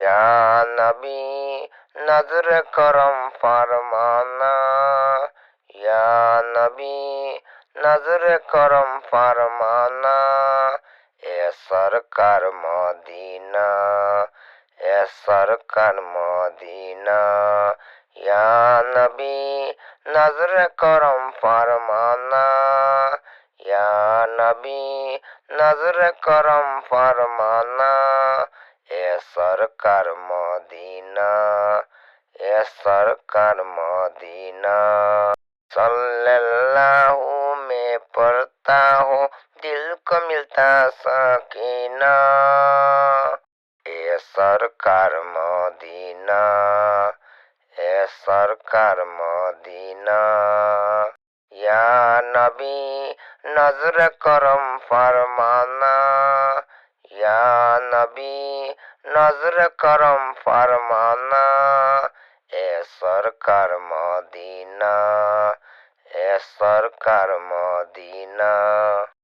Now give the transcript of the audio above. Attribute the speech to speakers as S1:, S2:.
S1: ইয়া নবী নজর করম ফরমানা, ইয়া নবী নজর করম ফরমানা, এ সরকার মদিনা, এ সরকার মদিনা। ইয়া নবী নজর করম ফরমানা, ইয়া নবী নজর করম ফরমানা, এ সরকার মদিনা, এ সরকার মদিনা। सल्लल्लाहु में पढ़ता हूँ, दिल को मिलता सकीना, ए सरकार मदीना, ए सरकार मदीना। या नबी नजर करम फरमाना, या नबी नजर करम फरमाना, ए सरकार मदीना, এ সরকার মদিনা।